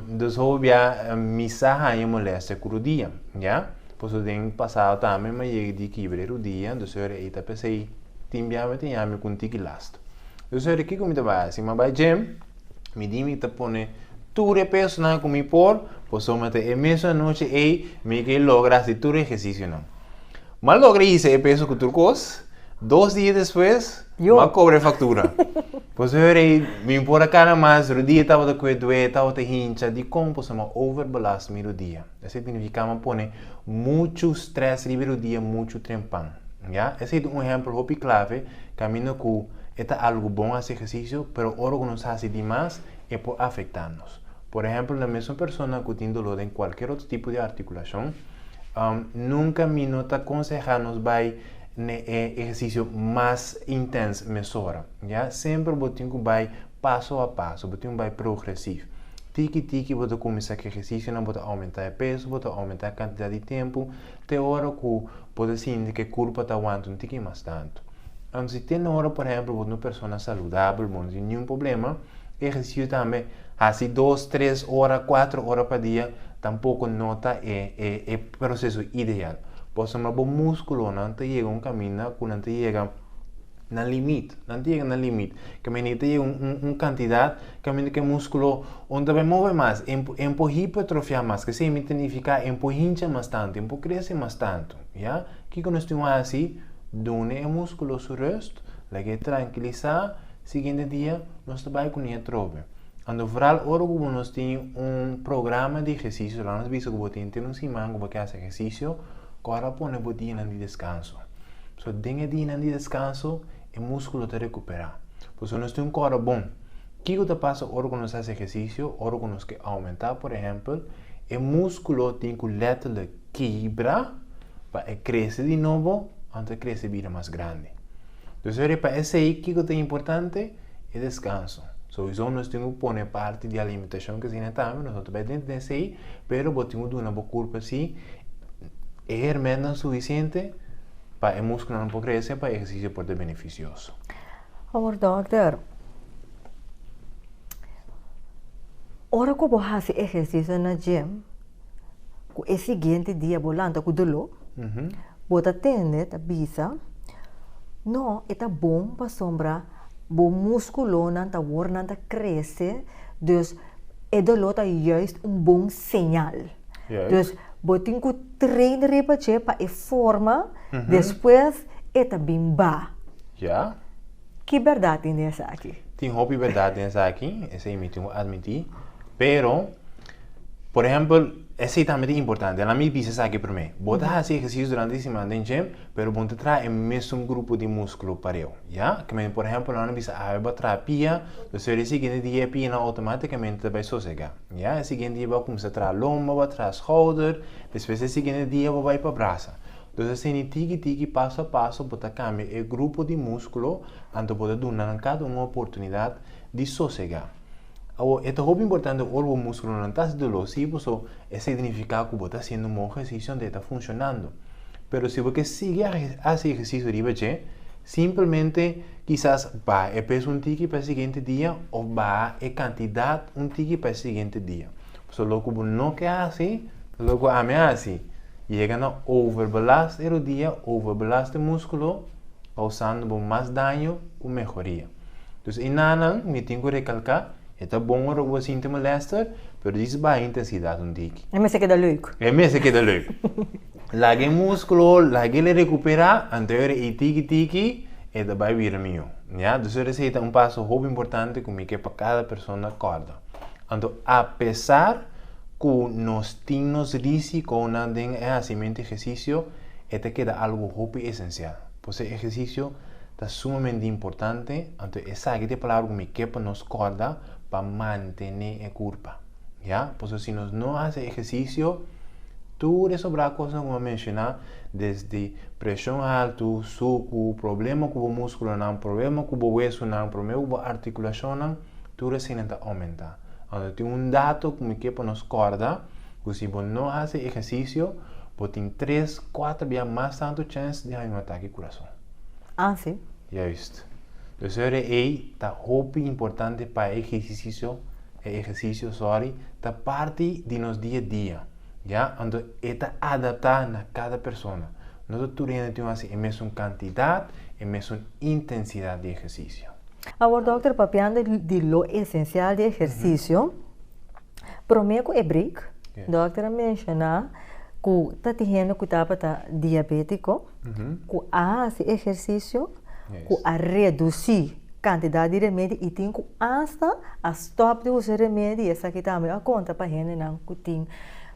então eu me saio molesta com o dia. Yeah? Pois eu tenho passado também, mas eu digo que o dia, então eu pensei, tinha com tigilast. Então, o que eu me dá assim, mas vai gym, me diz que põe tudo peso na como por, pois eu me dá mesma noite e me que logra se tudo exercício não. Mas logra isso é peso com tudo coisa, 2 dias depois, mas cobre factura. Pois eu me importa cara mais, o dia estava com doer, estava de hincha, de como posso me overbelastar o dia. Isso significa que põe muito stress no dia, muito trempão. Yeah? Esse é um exemplo bem clave, caminho que é algo bom esse exercício, mas o que nos faz demais é por afetar-nos. Por exemplo, a mesma pessoa que tem dolor em qualquer outro tipo de articulação, nunca me nota aconselhar-nos vai exercício mais intenso, mesura. Yeah? Sempre botinho vai passo a passo, botinho vai progressivo. Tiki, você começar com exercício, não pode aumentar o peso, pode aumentar a quantidade de tempo, até a hora que pode sentir que a culpa está aguentando um tiki mais tanto. Se tem hora, por exemplo, uma pessoa saudável, não tem nenhum problema, exercício também, assim 2, 3 horas, 4 horas por dia, tampouco nota é processo ideal. Pois uma bom músculo não te chega um caminho, que não te chega na limite, que me chega quantidade, que músculo onde vai mover mais, hipertrofiar mais, que significa empurrincha mais tanto, cresce mais tanto, já? Que nós temos assim, done o músculo su resto, lege tranquilizar, seguinte dia nós trabalhamos com ele trobe. Quando vooral orgo nós temos programa de exercício, lá nós vimos que tem um semana que faz exercício, agora põe o dia de descanso. So dengue dia de descanso, o músculo te recuperar. Por isso nós temos um corpo bom. O que passa orgo nós faz exercício, orgo nós que aumentar, por exemplo, o músculo tem que letterlijk quebrar para crescer de novo, antes crescer vida mais grande. Então, para esse aí, o que é importante é descanso. Isso nós temos que pôr parte de alimentação que se não também, nós estamos dentro desse aí, mas temos que dar uma boa curva assim, é realmente suficiente para o músculo não poder crescer, para o exercício poder ser beneficioso. Agora, doutor, ora que você faz exercício na gym, o seguinte dia volando com dolor, você tende a bisa, não é bom para sombra, o músculo não está crescer, então o dolor é juist bom sinal. Então, você tem que treinar para a forma, depois é bem bom. Já? Que verdade tem nessa aqui? Tem hobby verdade nessa aqui, esse eu tenho que admitir, pero, por exemplo, esse também é importante, ela me diz aqui para mim, você faz exercício durante a semana em gym, pero você traz o mesmo grupo de músculo para eu, já? Que, por exemplo, ela me diz, eu traz pia, então o seguinte dia pia automaticamente vai sossegar, já? O seguinte dia vai começar a trazer lomba, vai trazer shoulder, depois o seguinte dia vai para braça. Então, assim, tiki passo a passo, você cambia o grupo de músculo, então você dá cada uma oportunidade de sossegar. É muito importante que o músculo não está doloroso, isso significa que você está fazendo um bom exercício e está funcionando. Mas se você sigue esse exercício de base, simplesmente quizás vai peso um tique para o seguinte dia ou vai a quantidade um tique para o seguinte dia. Então, logo que não quer assim, logo ameaça. Chega a overbelastar o dia, overbelastar o músculo, causando mais dano que melhoria. Então, em nada, me tenho que recalcar, é bom para o síntoma molester, mas isso vai a intensidade um dia. É mesmo que dá leuk. É mesmo que dá leuk. Lage músculo, lage ele recuperar, anterior e tiki, e vai vir a mim. Então, esse é passo muito importante que para cada pessoa acorda. Então, apesar que nós temos risco não tem exercício, é que algo muito essencial. Por esse exercício é sumamente importante, então essa é a palavra que para nos corda para manter a curva. ¿Ya? Por se nós não fazemos exercício, tudo sobre coisas como mencionar, desde pressão alta, suco, problema com o músculo, não, problema com o hueso, não, problema com a articulação, não, tudo isso aumenta. Então, tem dado que para nos corda, que se você não faz exercício, você tem 3, 4 vezes mais tanto chance de ter um ataque ao coração. Ah, sim? Juist. Dus er is dat hoop importante para exercício, da parte de nos dia a dia. Ja, então é adaptar a cada pessoa. Nós temos a mesma quantidade, a mesma intensidade de exercício. Agora, doutor, papiando de lo essencial de exercício, primeiro é break. Doutor menciona que está tendo que está diabético, que faz exercício, que a reduzir a quantidade de remédio e tem que hasta a stop de usar remédio. E essa aqui também a conta para gente que tem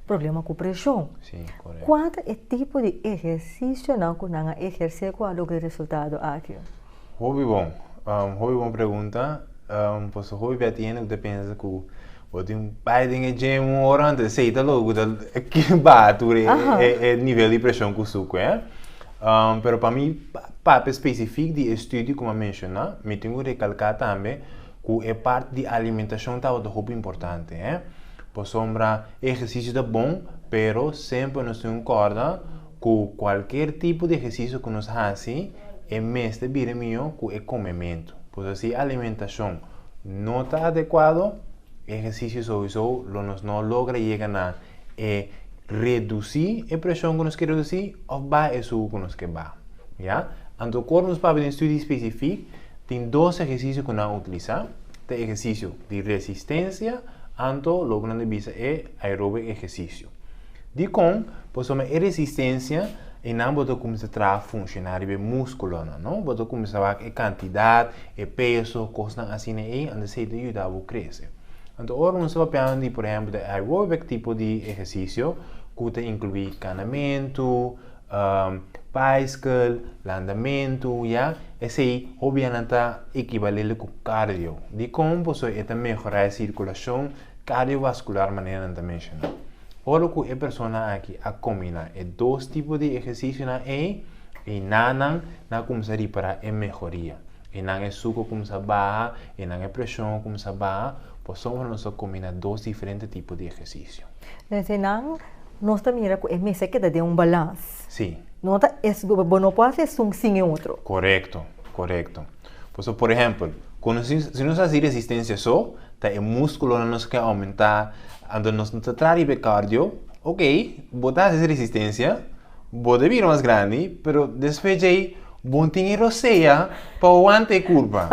problema com pressão. Sim, correto. Qual é o tipo de exercício que não exercer, qual é o resultado aqui? Hobby bom. Hobby bom pergunta. Pois o hobby tem que depende que o tem pai tem que um hora antes sei tá logo que bate é nível de pressão que o suco pero para mim para específico de estudo como mencionar me tenho que recalcar também que é parte de alimentação tá muito importante por sombra exercício é bom pero sempre nos tem corda que qualquer tipo de exercício que nos fazemos é mais de bem melhor que é comimento por assim alimentação não está adequado exercício sowieso não logra chegar a reduzir a pressão que nós queremos reduzir ou baixar o suco que nós queremos baixar. Yeah? Então, quando nós vamos em um estudo específico, tem 2 exercícios que nós utilizamos. Tem exercício de resistência, então, logo nós visa é aeróbico exercício. De com, possamos a resistência e não pode começar a funcionar o músculo, não? Pode começar a quantidade, a peso, coisas assim, e onde se ajuda a crescer. Então, agora nós vamos falar, por exemplo, de aeróbico tipo de exercício, que inclui caminhamento, bicycle, andamento, ja? Esse obviamente equivalente com cardio. De como é melhorar a circulação cardiovascular maneira também. Agora que a pessoa aqui a combinar 2 tipos de exercício e não começar a para a melhoria. E não é suco começa a baixar, e não é pressão começa a baixar. Possamos nós combinar 2 diferentes tipos de exercício. Então, nós também é mesmo que dá um balanço. Sim. Não pode ser um sem outro. Correto. Por exemplo, se nós fazemos resistência só, o músculo não quer aumentar, então nós não tratamos de cardio, ok, botar essa resistência, pode vir mais grande, mas depois de bom tem roceia para aguentar a curva.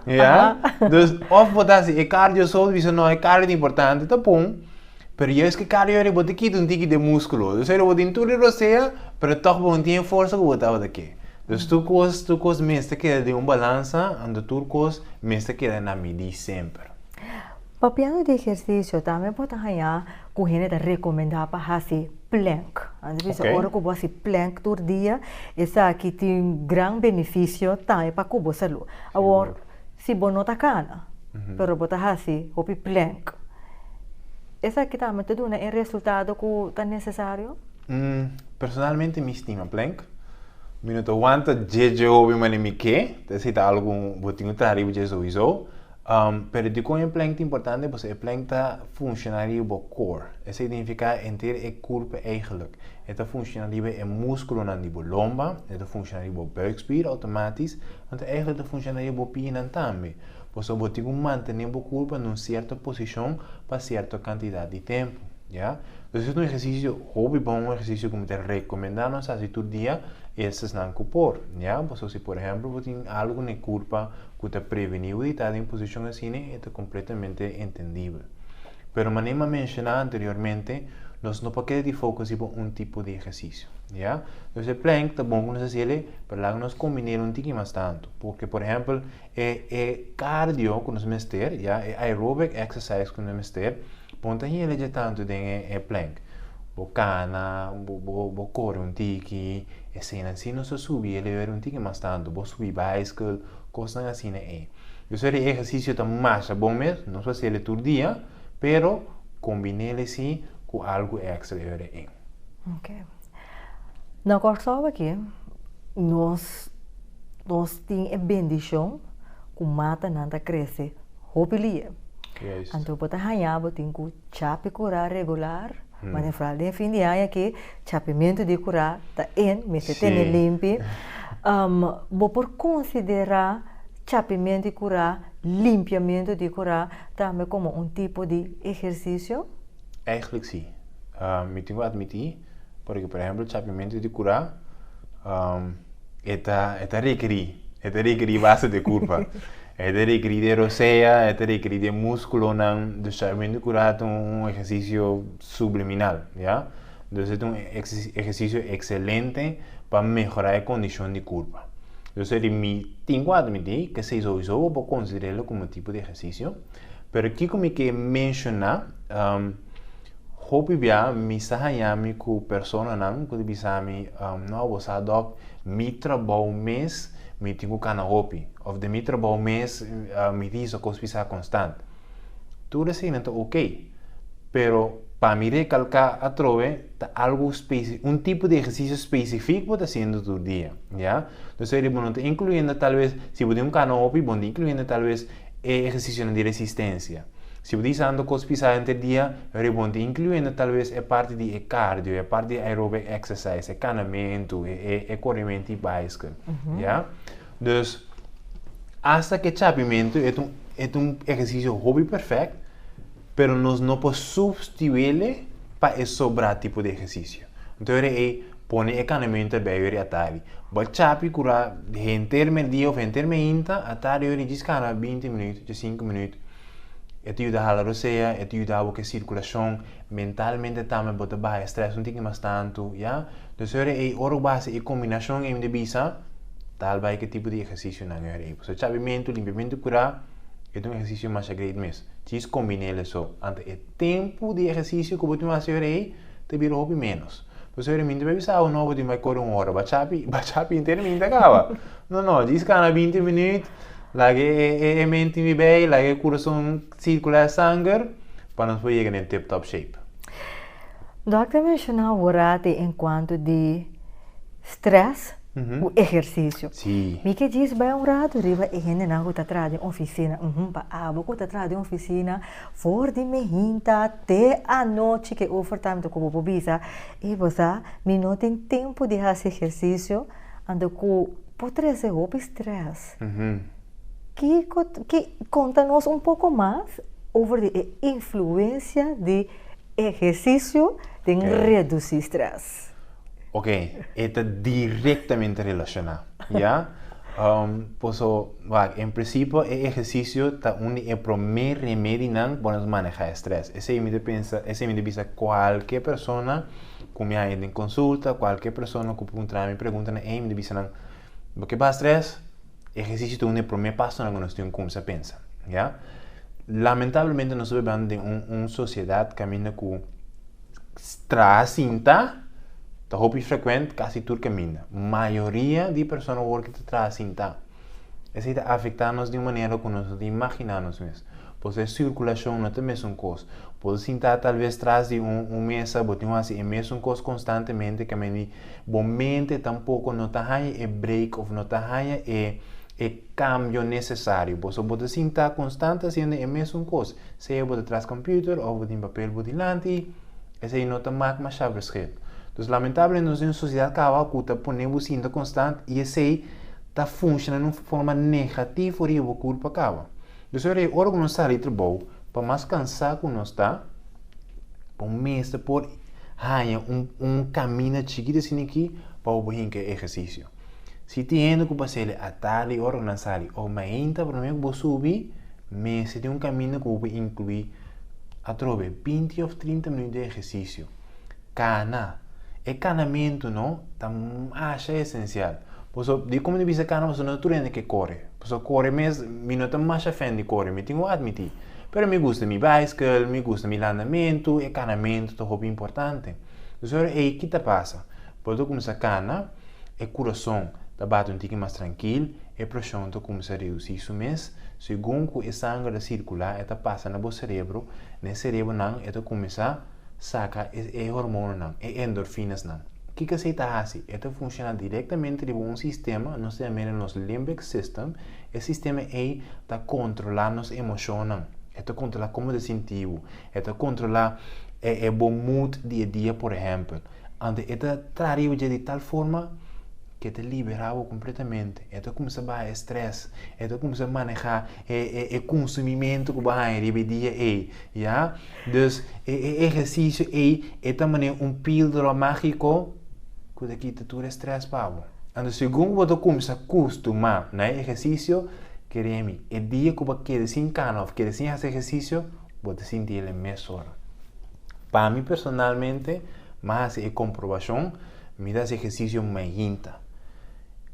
Então, ou botar se cardio só, não é cardio importante, tá bom. Pero eu acho que cardio é botar aqui um tique de músculo. Então, eu vou ter tudo roceia, mas toch bom tem força que botar daqui. Então, tu coisa mesmo que de balança, então tu coisa mesmo que na medir sempre. Papiando de exercício também pode ganhar que a gente recomenda para fazer plank. Às vezes, a hora que você plank todo dia, essa aqui tem um grande benefício também para a saúde. Agora, se você não está cana, mas você fazer o plank, essa aqui também te dá um resultado que é necessário? Personalmente, me estima plank. Eu não aguento de hobby, mas me quer. Se há algo que eu tenho que trazer, eu uso. Pero de como o plank é importante, porque o plank está funcionando no core. Isso significa inteiro o corpo eigenlijk. Está funcionando no músculo na lomba, está funcionando no buikspier automatisch, então eigenlijk está funcionando no pina também. Porque você tem que manter o corpo em uma certa posição para certa quantidade de tempo. ¿ya? Entonces es un ejercicio hobby bom, un ejercicio como te recomendamos así tu día, ese es nan por, ¿ya? Pues si por ejemplo vos tienes algo en culpa que te preveniu de estar en posición así, es completamente entendible. Pero como mencionaba anteriormente, nos no puede de focus en un tipo de ejercicio, ¿ya? Entonces el plank está bueno nos hacerle, pero nos combinar un tiki más tanto, porque por ejemplo, cardio con los mester, ¿ya? Aerobic exercise con los mester, ponte ahí el tanto de plank, bocana, bo corre un tiki, escena así no se sube, ele ver un tiki más tanto, vos subir bicycle, cosas así Entonces el ejercicio está más bom mesmo, no se hacerle todo el día, pero combinele sí com algo extra em. Ok. Na corso aqui, nós temos a bendição que mata nada cresce, hopilia. Juist. Então, bota hanhabo tem que chape curar regular, mas na fralda fim de ano que chapimento de curar tá mas se tem limpo. Vou por considerar chapimento de curar, limpiamento de curar, também como um tipo de exercício? Eigenlijk sim. Me tenho que admitir, porque por exemplo, o chapimento de curar requer base de curva. Requer de roceia, requer de músculo, do chapimento de curar é um exercício subliminal, ¿ya? Então é um exercício excelente para melhorar a condição de curva. Entonces, me tengo que admitir que se sowieso puedo considerarlo como un tipo de ejercicio, pero aquí como que menciona, hopi bia mi sahayami ku persona nang ku bisami no bosadok mi trabalho mês mi tengo kana hopi of de mi trabalho mês mi diso cospisa constante. Tudo assim então ok, pero para mí recalcar a trove algo un tipo de ejercicio específico que está haciendo tu día, ¿ya? Entonces, bueno, incluyendo tal vez, si vos tienes un canopy, bueno, incluyendo tal vez ejercicio de resistencia. Si vos estás dando cosas pesadas entre el día, bueno, incluyendo tal vez parte de cardio, parte de aerobic exercise, canamento, corrimiento y bicycle, ¿ya? Entonces, hasta que chapimento es un ejercicio hobby perfecto, pero nos no podemos sustituirle para esse sobrar tipo de exercício. Então, ele põe economicamente bem a tarde. Mas chapi cura interme dia ou interme inta a tarde ele diz que 20 minutos, 5 minutos. É te ajuda a roceia, é te ajuda a circulação mentalmente também bota baixo stress um pouquinho mais tanto, já? Então, ele ora base e combinação em de bisa tal vai que tipo de exercício na hora. Então, chapimento, limpiamento cura é um exercício mais agressivo mesmo. Tis combinei isso. Ante o tempo de exercício que você vai fazer aí, te vira hobby menos. Você vai me dizer, não, você vai correr uma hora, bachapi inteiramente acaba. Não, diz que 20 minutos, lá que mente me bem, lá que o coração circula sangue, para nós chegar em tip-top shape. Doctor mencionou agora enquanto de stress, o exercício. Sim. Me que diz bem um rato, riba e gente não está atrás de oficina, pa abo que está atrás de oficina, for de me hinta até a noite que overtime como bobisa, e você me não tem tempo de fazer exercício, ando com pode ser o stress. Que conta-nos um pouco mais sobre a influência de exercício de reduzir stress. Ok, está diretamente relacionado, ¿ya? Pues, en principio, el ejercicio es el primer remedio para manejar el estrés. Ese me piensa cualquier persona que me haya en consulta, cualquier persona que me pregunta, me dice, ¿por qué va estrés? El ejercicio es el primer paso en la cuestión como se piensa, ¿ya? Lamentablemente, nosotros vivimos en una sociedad que camina con tracinta. Tá hobby frequente, quase tudo caminha. A maioria de pessoas que te traz assim, tá? Isso está afetando-nos de uma maneira que nós não imaginamos mesmo. Pois a circulação não é a mesma coisa. Pode sentar talvez atrás de mesa, botar assim, é a mesma coisa constantemente, que a mente tampouco não está aí break, ou não está aí cambio necessário. Pois pode sentar constante fazendo a mesma coisa. Seja botar atrás do computador, ou botar em papel, botar delante, isso aí não está mais verschil. Então, lamentablemente, nós temos uma sociedade que está ponendo cinta constante e isso aí está funcionando de uma forma negativa e a culpa acaba. Então, a hora que nós estamos ali trabalhando, para mais cansar que nós está, por mês por caminho chiquito assim aqui para o que exercício. Se tem que passar a tarde ou na sala ou ainda para mim vou subir, mas tem caminho que vou incluir a trove 20 ou 30 minutos de exercício. Cana, canamento não, acha essencial. Posso de como dizer cana, você não treina que corre. Posso correr mesmo, minuto mais a fim de correr, me tenho a admitir. Pero me gusta mi bicycle, me gusta mi andamento, canamento é muito importante. Então, aí que passa? Pode começar a cana, o coração está batendo um pouquinho mais tranquilo, a pressão está começando a reduzir isso mesmo, segundo o sangue circular, está passando no cérebro, no cérebro não, está começando a sacar o hormônio, as endorfinas não. O que se está fazendo? Está funciona diretamente de um sistema, nós chamamos o nosso limbic system, o sistema aí está controlando as emoções. Está controlar como te sentiu, está controlar o bom mood dia a dia, por exemplo. Então, está traído de tal forma que te liberava completamente. Está começando a estresse, está começando a manejar o consumimento que vai em dia aí, já? Então, o exercício aí é também pílula mágico que te quita todo o estresse para você. Então, segundo você começa a acostumar no exercício, queremos, o dia que você quer sem cana ou quer sem fazer exercício, você sentir ele melhor. Para mim, personalmente, mas a comprovação, me dá esse exercício mais ainda.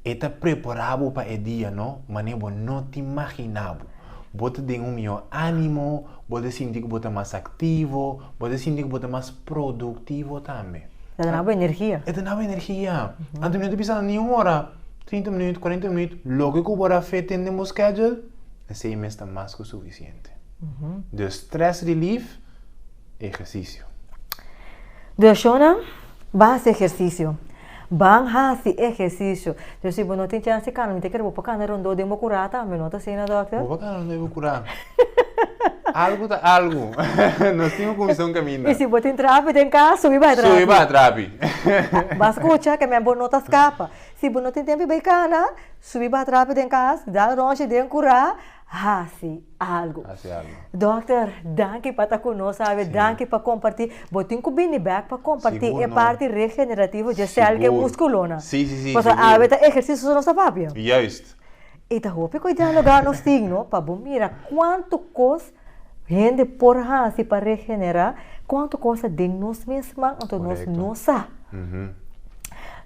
Está preparado para o dia, não? Mas não te imaginava. Você tem melhor ânimo, você sentir que você é mais ativo, você sentir que você é mais produtivo também. Está dando energia. Está dando energia. Antes não te precisa nenhuma hora. 30 minutos, 40 minutos, logo que você fez no meu schedule, esse mês está mais que o suficiente. De stress relief, exercício. De Shona, vai fazer exercício. Van fazer exercício. Então, se você não tem chance de cana, não tem que ir para cana, rondo de uma curata, mas não está sendo, doctor? Vou para cana, não devo curar. Algo tá algo. Nós temos comissão caminhando. E se você entrar em casa, subir para trás. Subir para trás. Mas escuta que minha boa nota escapa. Se você não tem tempo de cana, subir para trás em casa, dá longe de curar, faça algo. Doutor, danke para estar conosco, sabe? Danke para compartilhar. Botem com o back para compartilhar a parte regenerativa de célula que é musculona. Sim. Porque a exercício não está bem. Justo. E tá roupa que dialogar no signo para mira quanto coisa gente por fazer para regenerar, quanto coisa de nós mesmos, então nós não sabemos.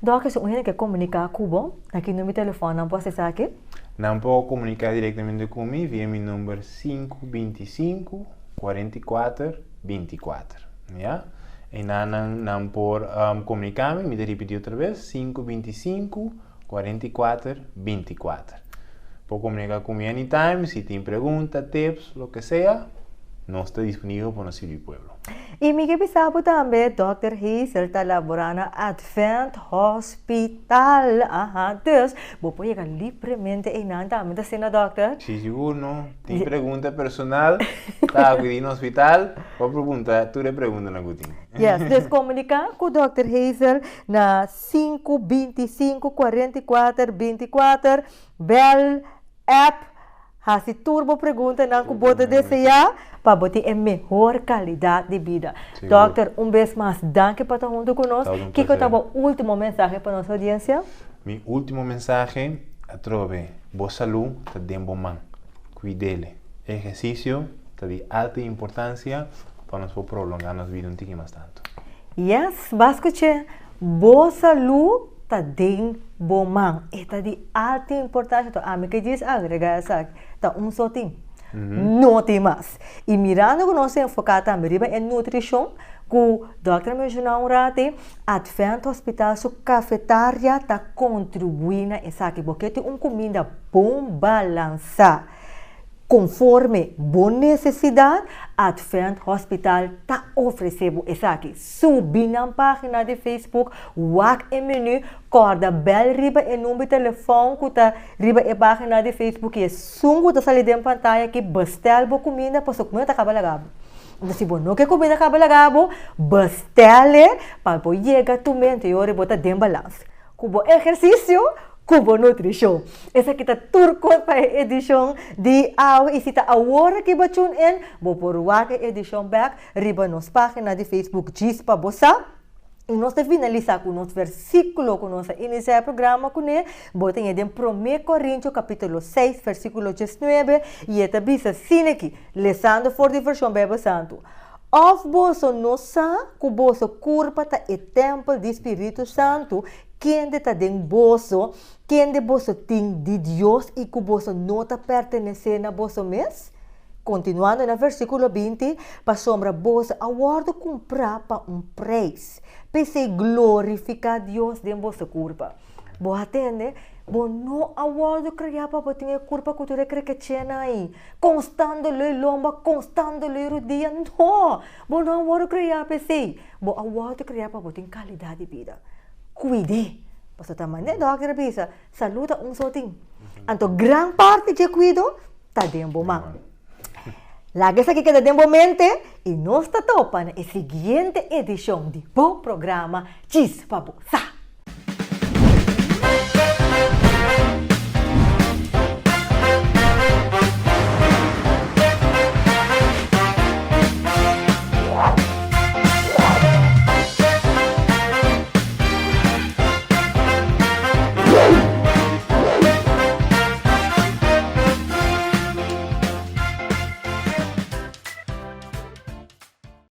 Doc, se você quer comunicar com o aqui no meu telefone, não pode acessar aqui? Não pode comunicar diretamente comigo via meu número 525 44 24. Yeah? E não pode comunicar, me repetir outra vez, 525 44 24. Pode comunicar comigo anytime, se tem perguntas, tips, o que seja, não está disponível para o nosso pueblo. E me que sabe também, Dr. Hazel está laborando na Advent Hospital. Então, vou chegar livremente e não também está sendo, doctor? Sim, seguro, não. Tem pergunta personal, está aqui no hospital, pode perguntar, tu le pergunta na Gutin. Yes, descomunicar com o Dr. Hazel na 525 44 24, Bell App. Se turbo pergunta não que pode desejar para botar a melhor qualidade de vida. Doctor, vez mais, danke por estar junto conosco. Que é o último mensagem para nossa audiência? Meu último mensagem é trove, boa saúde, está de bom mão. Cuide-le. Exercício está de alta importância para nós prolongar nossa vida um pouquinho mais tanto. Yes, bascuche, boa saúde está de bom mão. Está de alta importância. Então, a mim que diz agregar essa, está só tem. Não tem mais. E mirando que nós enfocamos também em nutrição, que o Dr. mencionou Advent Hospital, sua cafeteria está contribuindo a isso aqui, porque tem uma comida bom balançada. Conforme boa necessidade, Advent Hospital está oferecendo isso aqui. Subir na página de Facebook, wak e menu, corda bel riba e número de telefone que está riba e página de Facebook e sungo está salindo em pantalla que bestel boa comida, para sua comida acaba lagado. Então, se você não quer comida acaba lagado, bestele para chegar a tu mente e ora botar de balanço. Com o exercício, Cubo Nutrition. Essa kita turco para a edição de hoje. E se está agora que batun in, vou por a edição back, riba nos página de Facebook Gis para você. E nós te finalizar com o nosso versículo, com nosso iniciar o programa com ele. Botem em 1 Coríntios, capítulo 6, versículo 19. E esta bisa assim aqui, lesando for de versão Bíblia Santo. Of boso nossa, que boso curva tá e templo do Espírito Santo, quem de tá den boso, quem de boso tem de Deus e que boso não tá pertenecendo a boso mes? Continuando no versículo 20, para sombra boso aguardo comprar para preço, para glorificar Deus de boso curva. Bo atende, bo no aguardo criar para botar curva que tu recre que chena aí, constando le lomba, constando le rodia, no, bo no aguardo criar para si, bo aguardo criar para botar qualidade de vida. Cuide, paso tamane doctor bisa, saluda soting. Anto gran parte de cuido, ta dembo man. Lagi sa kikita dembo mente, e nos tatopa na seguinte edição de bom programa Gis Pabusa.